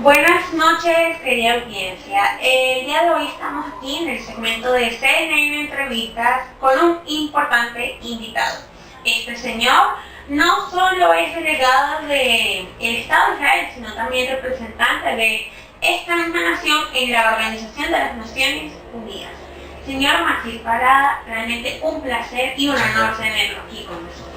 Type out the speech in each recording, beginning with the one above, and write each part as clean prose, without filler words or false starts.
Buenas noches, querida audiencia. El día de hoy estamos aquí en el segmento de CNN Entrevistas con un importante invitado. Este señor no solo es delegado del Estado de Israel, sino también representante de esta misma nación en la Organización de las Naciones Unidas. Señor Magil Parada, realmente un placer y un honor tenerlo aquí con nosotros.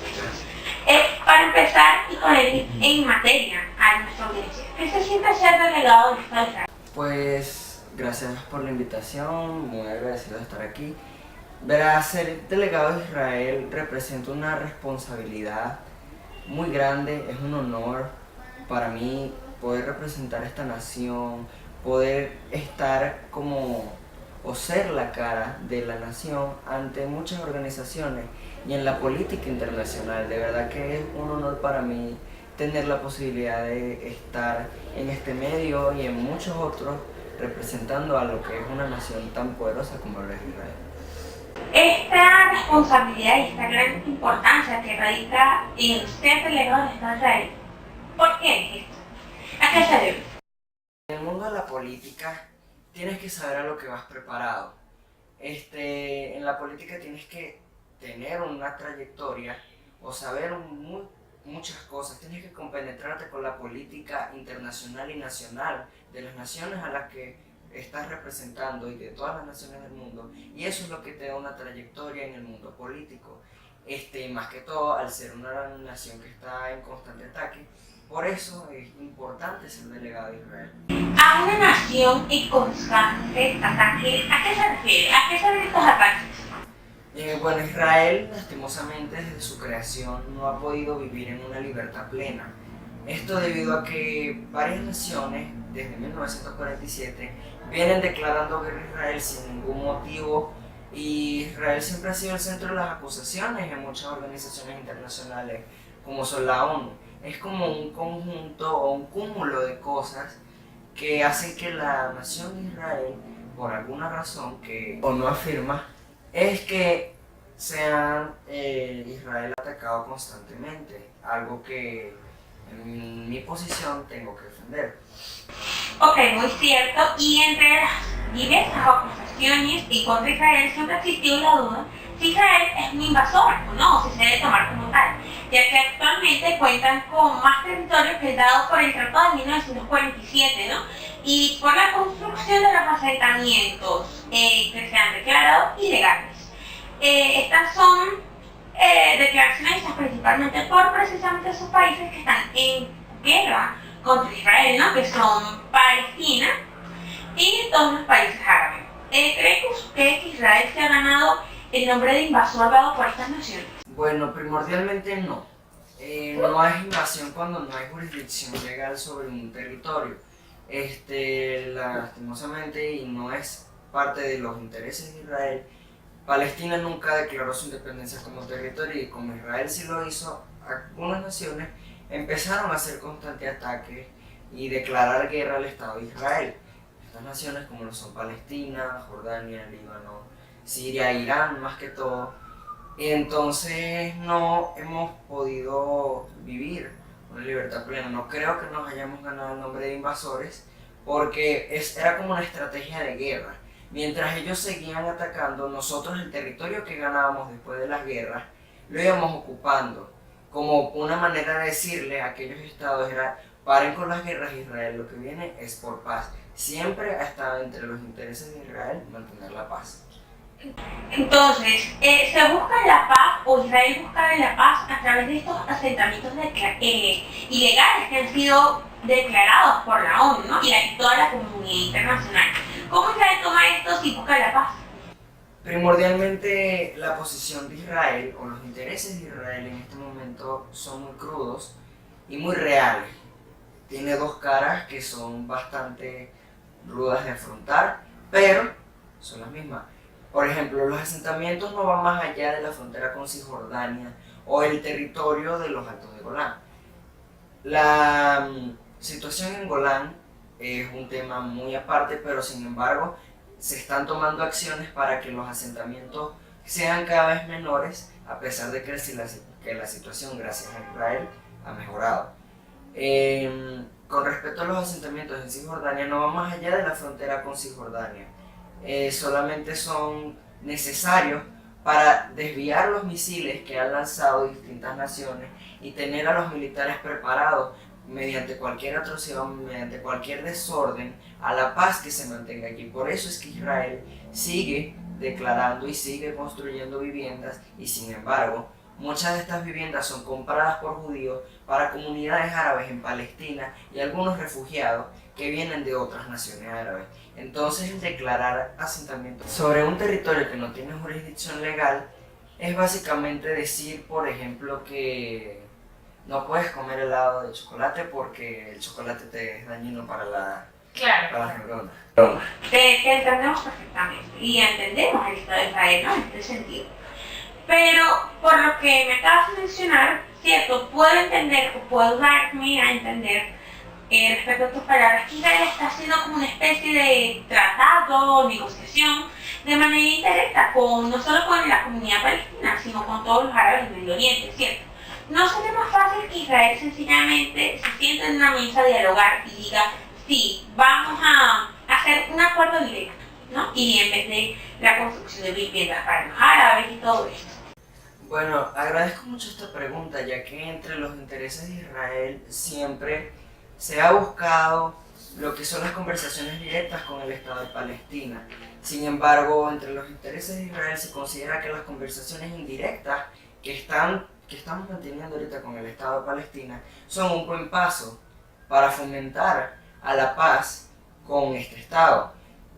Para empezar y con él en materia a nuestra audiencia, ¿qué se siente ser delegado del Estado de Israel? Pues gracias por la invitación, muy agradecido de estar aquí. Verás, ser delegado de Israel representa una responsabilidad muy grande, es un honor para mí poder representar esta nación, poder estar o ser la cara de la nación ante muchas organizaciones y en la política internacional. De verdad que es un honor para mí tener la posibilidad de estar en este medio y en muchos otros representando a lo que es una nación tan poderosa como lo es Israel. Esta responsabilidad y esta gran importancia que radica en ser delegado del Estado de Israel, ¿por qué es esto? ¿A qué se debe? En el mundo de la política tienes que saber a lo que vas preparado. En la política tienes que tener una trayectoria o saber muchas cosas. Tienes que compenetrarte con la política internacional y nacional de las naciones a las que estás representando y de todas las naciones del mundo. Y eso es lo que te da una trayectoria en el mundo político. Más que todo, al ser una nación que está en constante ataque, por eso es importante ser delegado de Israel. A una nación en constante ataque, ¿a qué se refiere? ¿A qué se refieren estos ataques? Bueno, Israel, lastimosamente, desde su creación no ha podido vivir en una libertad plena. Esto debido a que varias naciones, desde 1947, vienen declarando guerra a Israel sin ningún motivo, y Israel siempre ha sido el centro de las acusaciones en muchas organizaciones internacionales, como son la ONU. Es como un conjunto o un cúmulo de cosas que hacen que la nación de Israel, por alguna razón que ONU afirma, es que Israel atacado constantemente, algo que en mi posición tengo que defender. Ok, muy cierto, y entre las diversas acusaciones y contra Israel siempre ha existido la duda si Israel es un invasor o no, si se debe tomar como tal, ya que actualmente cuentan con más territorio que el dado por el Tratado de 1947, ¿no? Y por la construcción de los asentamientos que se han declarado ilegales. Estas son declaraciones hechas principalmente por precisamente esos países que están en guerra contra Israel, ¿no? Que son Palestina y todos los países árabes. ¿Cree usted que Israel se ha ganado el nombre de invasor dado por estas naciones? Bueno, primordialmente no. No hay invasión cuando no hay jurisdicción legal sobre un territorio. Lastimosamente, y no es parte de los intereses de Israel, Palestina nunca declaró su independencia como territorio, y como Israel sí lo hizo, algunas naciones empezaron a hacer constantes ataques y declarar guerra al Estado de Israel. Estas naciones como lo son Palestina, Jordania, Líbano, Siria, Irán más que todo. Y entonces no hemos podido vivir una libertad plena. No creo que nos hayamos ganado el nombre de invasores, porque era como una estrategia de guerra. Mientras ellos seguían atacando, nosotros el territorio que ganábamos después de las guerras lo íbamos ocupando, como una manera de decirle a aquellos estados era: paren con las guerras, Israel lo que viene es por paz. Siempre ha estado entre los intereses de Israel mantener la paz. Entonces, ¿se busca la paz o Israel busca la paz a través de estos asentamientos ilegales que han sido declarados por la ONU, ¿no? Y toda la comunidad internacional? ¿Cómo Israel toma esto si busca la paz? Primordialmente, la posición de Israel o los intereses de Israel en este momento son muy crudos y muy reales. Tiene dos caras que son bastante rudas de afrontar, pero son las mismas. Por ejemplo, los asentamientos no van más allá de la frontera con Cisjordania o el territorio de los Altos de Golán. La situación en Golán es un tema muy aparte, pero sin embargo se están tomando acciones para que los asentamientos sean cada vez menores, a pesar de que la situación, gracias a Israel, ha mejorado. Con respecto a los asentamientos en Cisjordania, no va más allá de la frontera con Cisjordania. Solamente son necesarios para desviar los misiles que han lanzado distintas naciones y tener a los militares preparados mediante cualquier atrocidad, mediante cualquier desorden, a la paz que se mantenga aquí. Por eso es que Israel sigue declarando y sigue construyendo viviendas, y sin embargo, muchas de estas viviendas son compradas por judíos para comunidades árabes en Palestina y algunos refugiados que vienen de otras naciones árabes. Entonces, el declarar asentamiento sobre un territorio que no tiene jurisdicción legal es básicamente decir, por ejemplo, que no puedes comer helado de chocolate porque el chocolate te es dañino para las neuronas. Te entendemos perfectamente y entendemos el Estado de Israel, ¿no? En este sentido. Pero por lo que me acabas de mencionar, cierto, puedo entender o puedo darme a entender respecto a tus palabras que Israel está haciendo como una especie de tratado, negociación de manera indirecta, no solo con la comunidad palestina, sino con todos los árabes del Medio Oriente, ¿cierto? ¿No sería más fácil que Israel sencillamente se siente en una mesa a dialogar y diga, sí, vamos a hacer un acuerdo directo, ¿no? Y en vez de la construcción de viviendas para los árabes y todo esto? Bueno, agradezco mucho esta pregunta, ya que entre los intereses de Israel siempre se ha buscado lo que son las conversaciones directas con el Estado de Palestina. Sin embargo, entre los intereses de Israel se considera que las conversaciones indirectas que estamos manteniendo ahorita con el Estado de Palestina son un buen paso para fomentar a la paz con este Estado.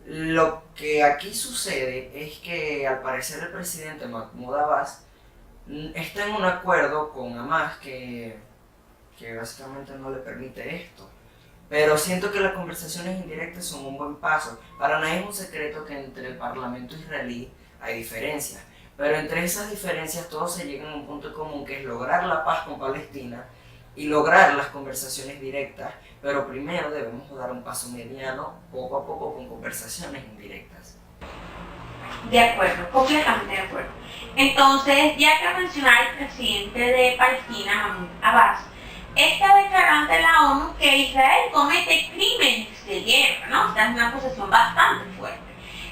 Lo que aquí sucede es que al parecer el presidente Mahmoud Abbas está en un acuerdo con Hamas que básicamente no le permite esto. Pero siento que las conversaciones indirectas son un buen paso. Para nadie es un secreto que entre el parlamento israelí hay diferencias. Pero entre esas diferencias todos se llegan a un punto común, que es lograr la paz con Palestina y lograr las conversaciones directas. Pero primero debemos dar un paso mediano, poco a poco, con conversaciones indirectas. De acuerdo, completamente de acuerdo. Entonces, ya que mencionaba el presidente de Palestina, Mahmoud Abbas, está declarando ante la ONU que Israel comete crímenes de guerra, ¿no? Esta es una acusación bastante fuerte.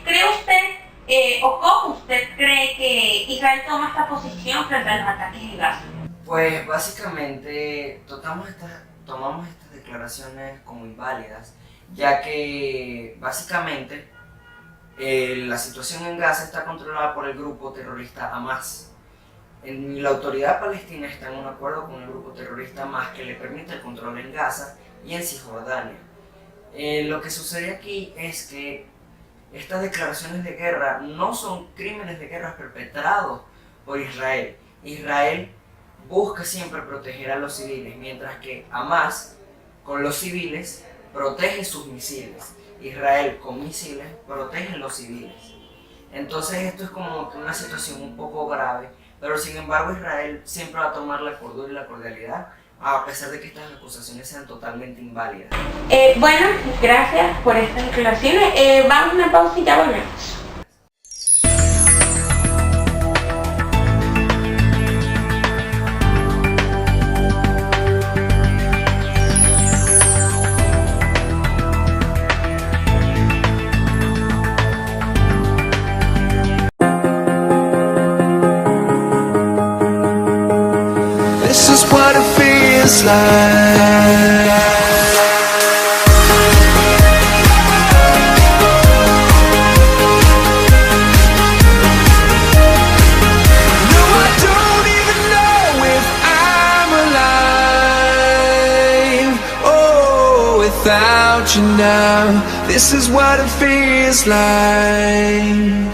¿Cree usted, o cómo usted cree que Israel toma esta posición frente a los ataques en Gaza? Pues básicamente tomamos estas declaraciones como inválidas, ya que básicamente la situación en Gaza está controlada por el grupo terrorista Hamas. La autoridad palestina está en un acuerdo con el grupo terrorista Hamas que le permite el control en Gaza y en Cisjordania. Lo que sucede aquí es que estas declaraciones de guerra no son crímenes de guerra perpetrados por Israel. Israel busca siempre proteger a los civiles, mientras que Hamas, con los civiles, protege sus misiles. Israel, con misiles, protege los civiles. Entonces esto es como una situación un poco grave, pero sin embargo Israel siempre va a tomar la cordura y la cordialidad, a pesar de que estas acusaciones sean totalmente inválidas. Bueno, gracias por estas declaraciones. Vamos a una pausa y ya volvemos. This is what it feels like. No, I don't even know if I'm alive. Oh, without you now, this is what it feels like.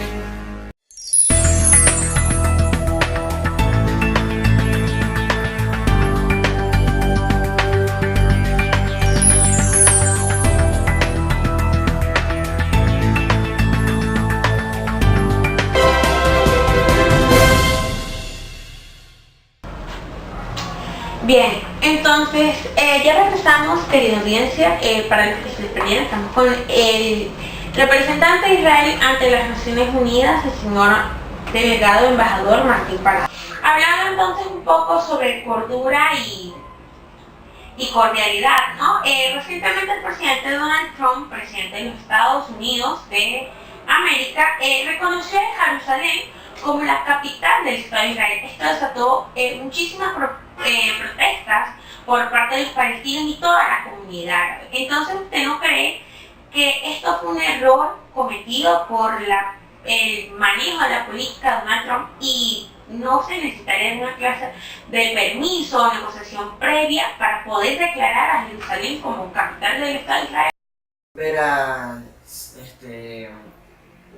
Bien, entonces ya regresamos, querida audiencia. Para los que se perdieron, estamos con el representante de Israel ante las Naciones Unidas, el señor delegado embajador Martín Parada. Hablando entonces un poco sobre cordura y cordialidad, ¿no? Recientemente el presidente Donald Trump, presidente de los Estados Unidos de América, reconoció a Jerusalén como la capital del Estado de Israel. Esto desató muchísimas protestas por parte de los palestinos y toda la comunidad árabe. Entonces, ¿usted no cree que esto fue un error cometido por el manejo de la política de Donald Trump y no se necesitaría una clase de permiso o negociación previa para poder declarar a Jerusalén como capital del Estado de Israel? Verá,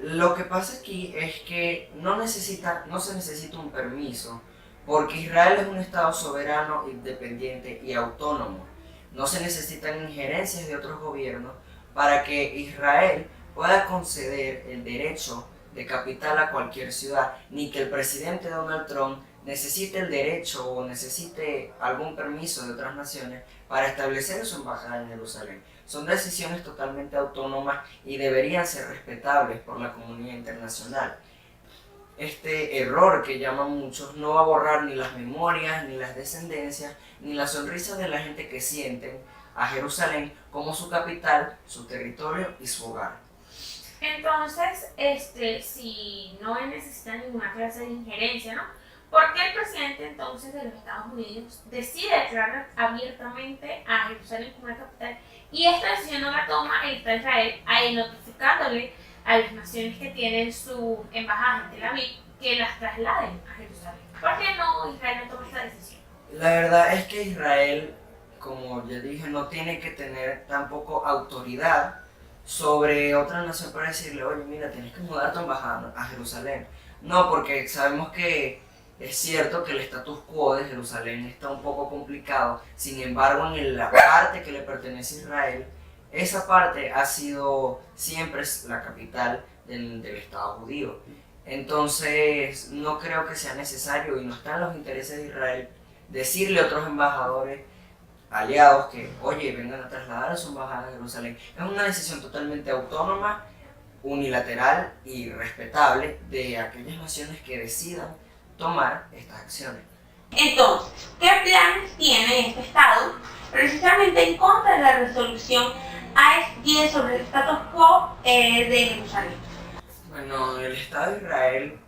lo que pasa aquí es que no se necesita un permiso, porque Israel es un estado soberano, independiente y autónomo. No se necesitan injerencias de otros gobiernos para que Israel pueda conceder el derecho de capital a cualquier ciudad, ni que el presidente Donald Trump necesite el derecho o necesite algún permiso de otras naciones para establecer su embajada en Jerusalén. Son decisiones totalmente autónomas y deberían ser respetables por la comunidad internacional. Este error que llaman muchos no va a borrar ni las memorias, ni las descendencias, ni las sonrisas de la gente que sienten a Jerusalén como su capital, su territorio y su hogar. Entonces, si no necesita ninguna clase de injerencia, ¿no? ¿Por qué el presidente entonces de los Estados Unidos decide declarar abiertamente a Jerusalén como la capital? Y esta decisión no la toma el Estado de Israel, notificándole a las naciones que tienen su embajada en Tel Aviv que las trasladen a Jerusalén. ¿Por qué no Israel no toma esta decisión? La verdad es que Israel, como ya dije, no tiene que tener tampoco autoridad sobre otra nación para decirle, oye, mira, tienes que mudar tu embajada a Jerusalén. No, porque sabemos que es cierto que el status quo de Jerusalén está un poco complicado, sin embargo, en la parte que le pertenece a Israel, esa parte ha sido siempre la capital del Estado judío. Entonces, no creo que sea necesario y no está en los intereses de Israel decirle a otros embajadores aliados que, oye, vengan a trasladar a su embajada a Jerusalén. Es una decisión totalmente autónoma, unilateral y respetable de aquellas naciones que decidan tomar estas acciones. Entonces, ¿qué planes tiene este Estado precisamente en contra de la resolución AS-10 sobre el status quo de Jerusalén? Bueno, el Estado de Israel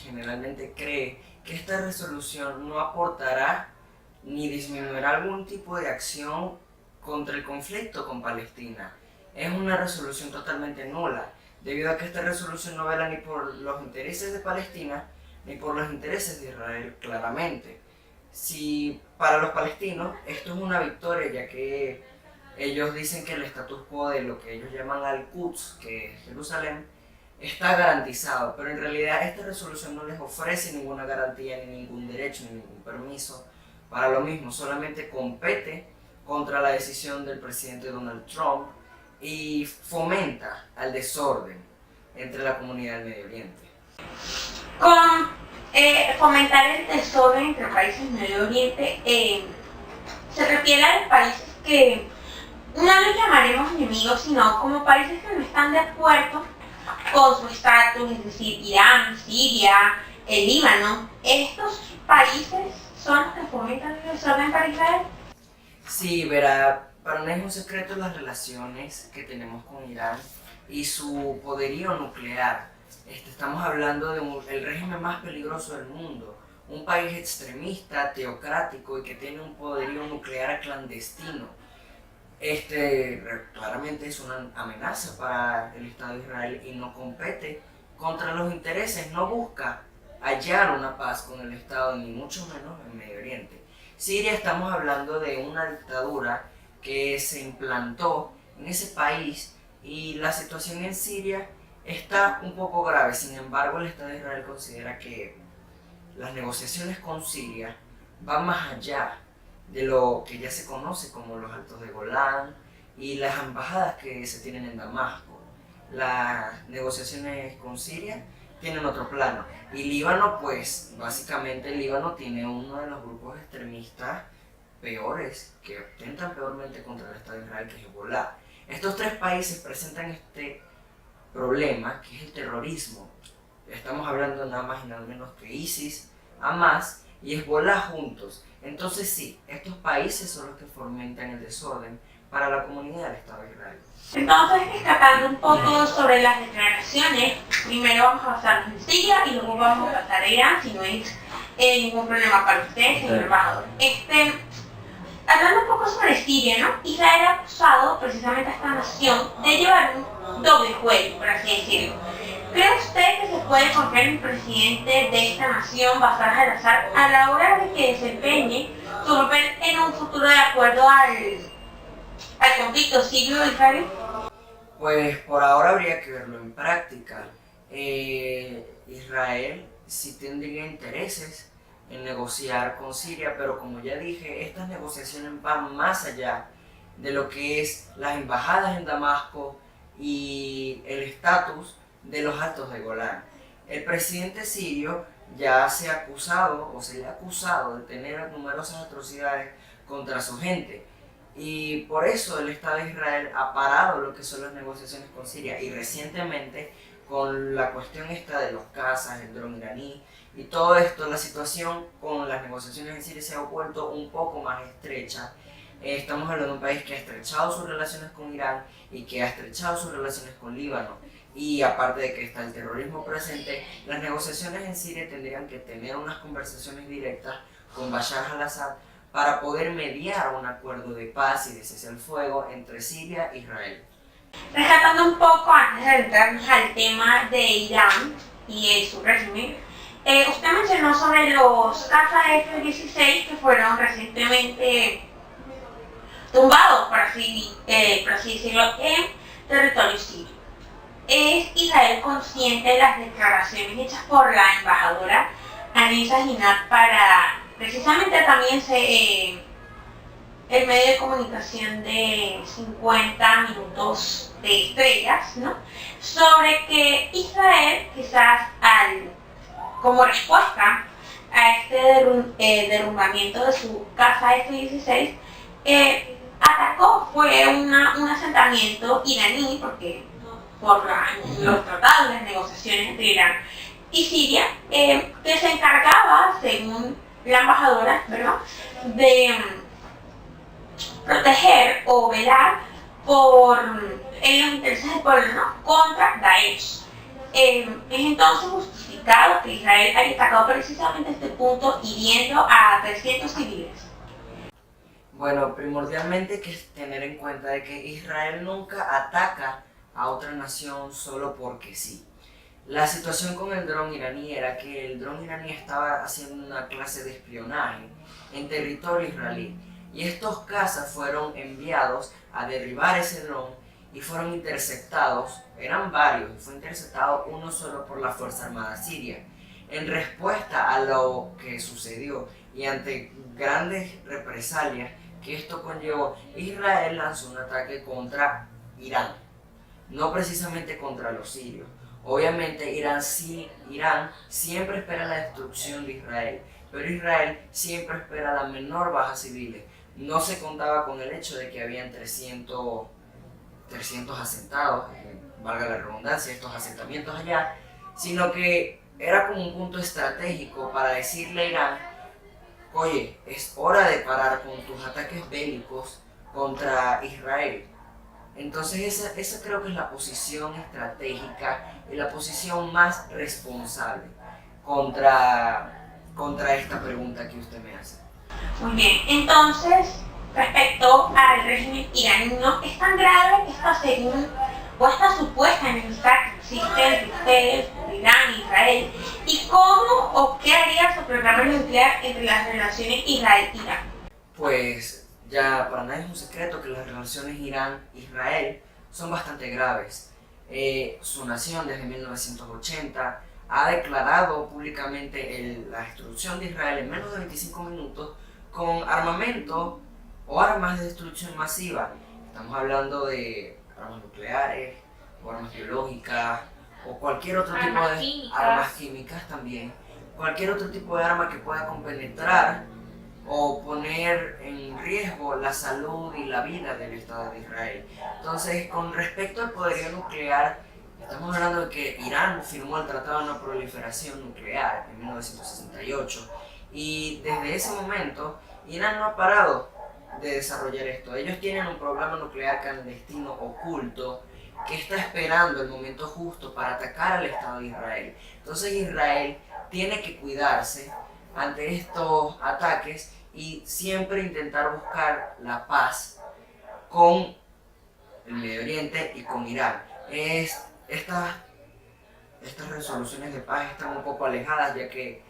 generalmente cree que esta resolución no aportará ni disminuirá algún tipo de acción contra el conflicto con Palestina. Es una resolución totalmente nula, debido a que esta resolución no vela ni por los intereses de Palestina ni por los intereses de Israel claramente. Si para los palestinos esto es una victoria, ya que ellos dicen que el status quo de lo que ellos llaman Al-Quds, que es Jerusalén, está garantizado, pero en realidad esta resolución no les ofrece ninguna garantía, ni ningún derecho, ni ningún permiso para lo mismo, solamente compete contra la decisión del presidente Donald Trump y fomenta al desorden entre la comunidad del Medio Oriente. Con fomentar el desorden entre países del Medio Oriente, se refiere a los países que no los llamaremos enemigos, sino como países que no están de acuerdo con su estatus, es decir, Irán, Siria, el Líbano. Estos países son los que fomentan el desorden para Israel. Sí, verá, para no es un secreto las relaciones que tenemos con Irán y su poderío nuclear. Estamos hablando de el régimen más peligroso del mundo, un país extremista, teocrático y que tiene un poderío nuclear clandestino. Claramente es una amenaza para el Estado de Israel y no compete contra los intereses, no busca hallar una paz con el Estado, ni mucho menos en Medio Oriente. Siria, estamos hablando de una dictadura que se implantó en ese país y la situación en Siria está un poco grave. Sin embargo, el Estado de Israel considera que las negociaciones con Siria van más allá de lo que ya se conoce como los Altos de Golán y las embajadas que se tienen en Damasco. Las negociaciones con Siria tienen otro plano. Y Líbano, pues básicamente Líbano tiene uno de los grupos extremistas peores que atentan peormente contra el Estado de Israel, que es Hezbollah. Estos tres países presentan este problema, que es el terrorismo. Estamos hablando nada más y nada menos que ISIS, Hamas y Hezbollah juntos. Entonces sí, estos países son los que fomentan el desorden para la comunidad del Estado de Israel. Entonces, rescatando un poco sobre las declaraciones, primero vamos a basarnos en Siria y luego vamos a pasar a Irán, si no es ningún problema para ustedes, señor embajador. Hablando un poco sobre Siria, ¿no? Israel ha acusado precisamente a esta nación de llevar un doble juego, por así decirlo. ¿Cree usted que se puede confiar en el presidente de esta nación, Bashar al-Assad, a la hora de que desempeñe su papel en un futuro de acuerdo al conflicto sirio-israelí? Pues por ahora habría que verlo en práctica. Israel sí tendría intereses en negociar con Siria, pero como ya dije, estas negociaciones van más allá de lo que es las embajadas en Damasco y el estatus de los Altos de Golán. El presidente sirio ya se le ha acusado de tener numerosas atrocidades contra su gente, y por eso el Estado de Israel ha parado lo que son las negociaciones con Siria, y recientemente con la cuestión esta de los cazas, el dron iraní y todo esto, la situación con las negociaciones en Siria se ha vuelto un poco más estrecha. Estamos hablando de un país que ha estrechado sus relaciones con Irán y que ha estrechado sus relaciones con Líbano. Y aparte de que está el terrorismo presente, las negociaciones en Siria tendrían que tener unas conversaciones directas con Bashar al-Assad para poder mediar un acuerdo de paz y de cese al fuego entre Siria e Israel. Rescatando un poco antes de entrarnos al tema de Irán y su régimen, usted mencionó sobre los cazas F-16 que fueron recientemente tumbados, por así decirlo, en territorio sirio. ¿Es Israel consciente de las declaraciones hechas por la embajadora Anisa Ginat para precisamente también el medio de comunicación de 50 minutos de estrellas, ¿no? Sobre que Israel, quizás como respuesta a este derrumbamiento de su casa F-16, fue un asentamiento iraní, porque por los tratados, las negociaciones entre Irán y Siria, que se encargaba, según la embajadora, ¿verdad?, de proteger o velar por los intereses del pueblo, ¿no?, contra Daesh. Es entonces justificado que Israel haya atacado precisamente este punto, hiriendo a 300 civiles. Bueno, primordialmente hay que tener en cuenta de que Israel nunca ataca a otra nación solo porque sí. La situación con el dron iraní era que el dron iraní estaba haciendo una clase de espionaje en territorio israelí, y estos cazas fueron enviados a derribar ese dron y fueron interceptados, eran varios, y fue interceptado uno solo por la Fuerza Armada Siria. En respuesta a lo que sucedió y ante grandes represalias que esto conllevó, Israel lanzó un ataque contra Irán, no precisamente contra los sirios. Obviamente Irán siempre espera la destrucción de Israel, pero Israel siempre espera la menor baja civiles. No se contaba con el hecho de que habían 300 asentados, valga la redundancia, estos asentamientos allá, sino que era como un punto estratégico para decirle a Irán: oye, es hora de parar con tus ataques bélicos contra Israel. Entonces esa creo que es la posición estratégica y la posición más responsable contra esta pregunta que usted me hace. Muy bien, entonces, respecto al régimen iraní, ¿no es tan grave esta supuesta enemistad que existe entre ustedes, Irán e Israel? ¿Y cómo o qué haría su programa nuclear entre las relaciones Israel-Irán? Pues ya para nadie es un secreto que las relaciones Irán-Israel son bastante graves. Su nación desde 1980 ha declarado públicamente la destrucción de Israel en menos de 25 minutos con armamento o armas de destrucción masiva. Estamos hablando de armas nucleares o armas biológicas o cualquier otro tipo de armas químicas también. Cualquier otro tipo de arma que pueda compenetrar o poner en riesgo la salud y la vida del Estado de Israel. Entonces, con respecto al poderío nuclear, estamos hablando de que Irán firmó el Tratado de No Proliferación Nuclear en 1968, Y desde ese momento, Irán no ha parado de desarrollar esto. Ellos tienen un programa nuclear clandestino oculto que está esperando el momento justo para atacar al Estado de Israel. Entonces Israel tiene que cuidarse ante estos ataques y siempre intentar buscar la paz con el Medio Oriente y con Irán. Estas resoluciones de paz están un poco alejadas, ya que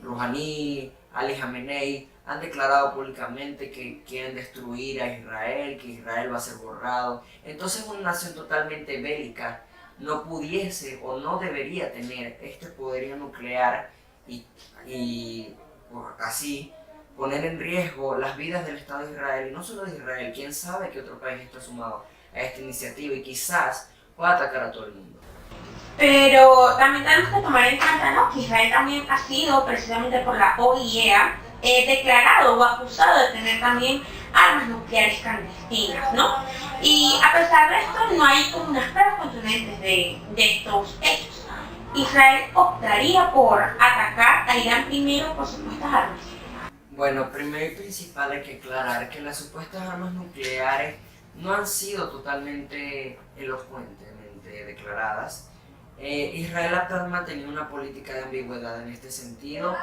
Rouhani, Ali Khamenei han declarado públicamente que quieren destruir a Israel, que Israel va a ser borrado. Entonces una nación totalmente bélica no pudiese o no debería tener este poderío nuclear y así poner en riesgo las vidas del Estado de Israel, y no solo de Israel, quién sabe qué otro país está sumado a esta iniciativa y quizás pueda atacar a todo el mundo. Pero también tenemos que tomar en cuenta, ¿no?, que Israel también ha sido, precisamente por la OIEA, declarado o acusado de tener también armas nucleares clandestinas, ¿no? Y a pesar de esto, no hay como unas pruebas contundentes de estos hechos. Israel optaría por atacar a Irán primero por supuestas armas. Bueno, primero y principal hay que aclarar que las supuestas armas nucleares no han sido totalmente elocuentemente declaradas. Israel ha mantenido una política de ambigüedad en este sentido,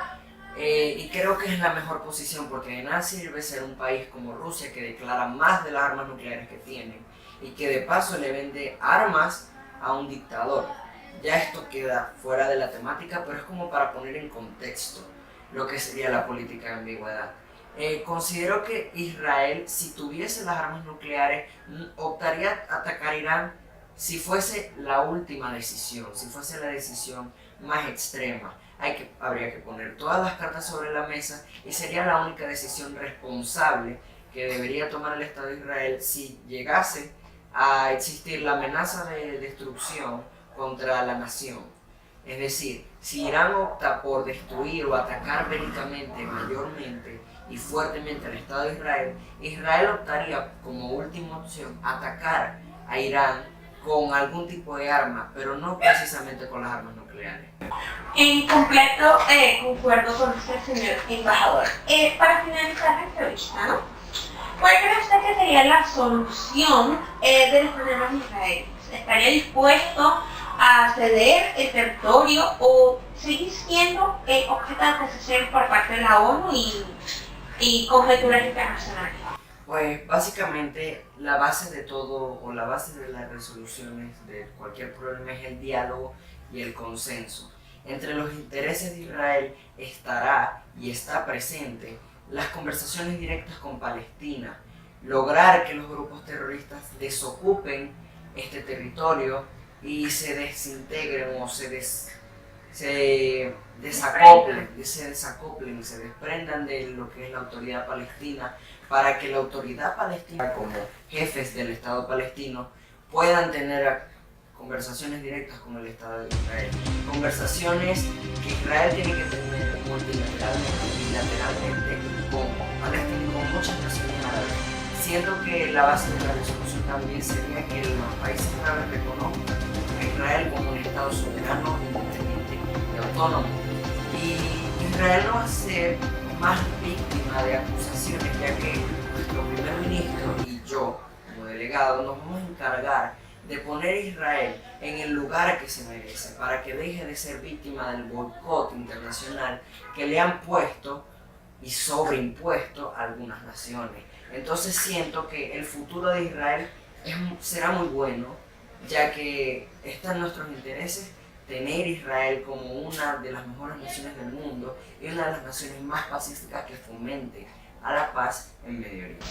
y creo que es la mejor posición, porque de nada sirve ser un país como Rusia, que declara más de las armas nucleares que tiene y que de paso le vende armas a un dictador. Ya esto queda fuera de la temática, pero es como para poner en contexto lo que sería la política de ambigüedad. Considero que Israel, si tuviese las armas nucleares, optaría a atacar a Irán si fuese la última decisión, si fuese la decisión más extrema. Habría que poner todas las cartas sobre la mesa y sería la única decisión responsable que debería tomar el Estado de Israel si llegase a existir la amenaza de destrucción contra la nación. Es decir, si Irán opta por destruir o atacar bélicamente, mayormente y fuertemente al Estado de Israel, Israel optaría como última opción atacar a Irán con algún tipo de arma, pero no precisamente con las armas nucleares. En completo concuerdo con usted, señor embajador. Para finalizar la entrevista, ¿no?, ¿cuál cree usted que sería la solución de los problemas de Israel? ¿Estaría dispuesto a ceder el territorio o seguir siendo objeto de acusación por parte de la ONU y conjeturas internacionales? Pues básicamente la base de todo, o la base de las resoluciones de cualquier problema, es el diálogo y el consenso. Entre los intereses de Israel estará y está presente las conversaciones directas con Palestina, lograr que los grupos terroristas desocupen este territorio y se desintegren o se desacoplen y se desprendan de lo que es la autoridad palestina, para que la autoridad palestina, como jefes del Estado palestino, puedan tener conversaciones directas con el Estado de Israel. Conversaciones que Israel tiene que tener multilateralmente, bilateralmente, con Palestina y con muchas naciones árabes. Siento que la base de la resolución también sería que los países árabes reconozcan a Israel como un Estado soberano, independiente y autónomo. Y Israel no va a ser más víctima de acusaciones, ya que nuestro primer ministro y yo, como delegado, nos vamos a encargar de poner a Israel en el lugar que se merece, para que deje de ser víctima del boicot internacional que le han puesto y sobreimpuesto a algunas naciones. Entonces siento que el futuro de Israel será muy bueno, ya que está en nuestros intereses tener Israel como una de las mejores naciones del mundo y una de las naciones más pacíficas que fomente a la paz en Medio Oriente.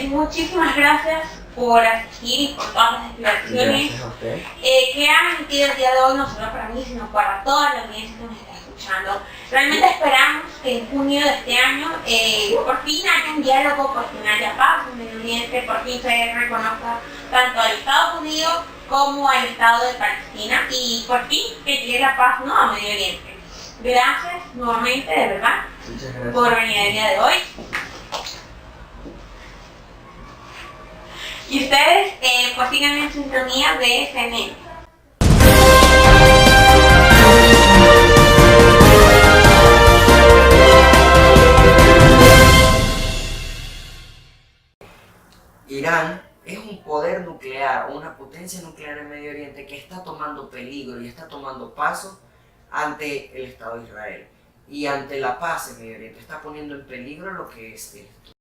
Muchísimas gracias por asistir y por todas las explicaciones que han emitido el día de hoy, no solo para mí, sino para toda la audiencia que nos está escuchando. Realmente esperamos que en junio de este año por fin haya un diálogo, por fin haya paz en Medio Oriente, por fin se reconozca tanto al Estados Unidos como al Estado de Palestina y por fin que llegue la paz, ¿no?, a Medio Oriente. Gracias nuevamente, de verdad, por venir el día de hoy. Y ustedes pues sigan en sintonía de CNN. Irán es un poder nuclear o una potencia nuclear en Medio Oriente que está tomando peligro y está tomando paso ante el Estado de Israel y ante la paz en Medio Oriente. Está poniendo en peligro lo que es esto.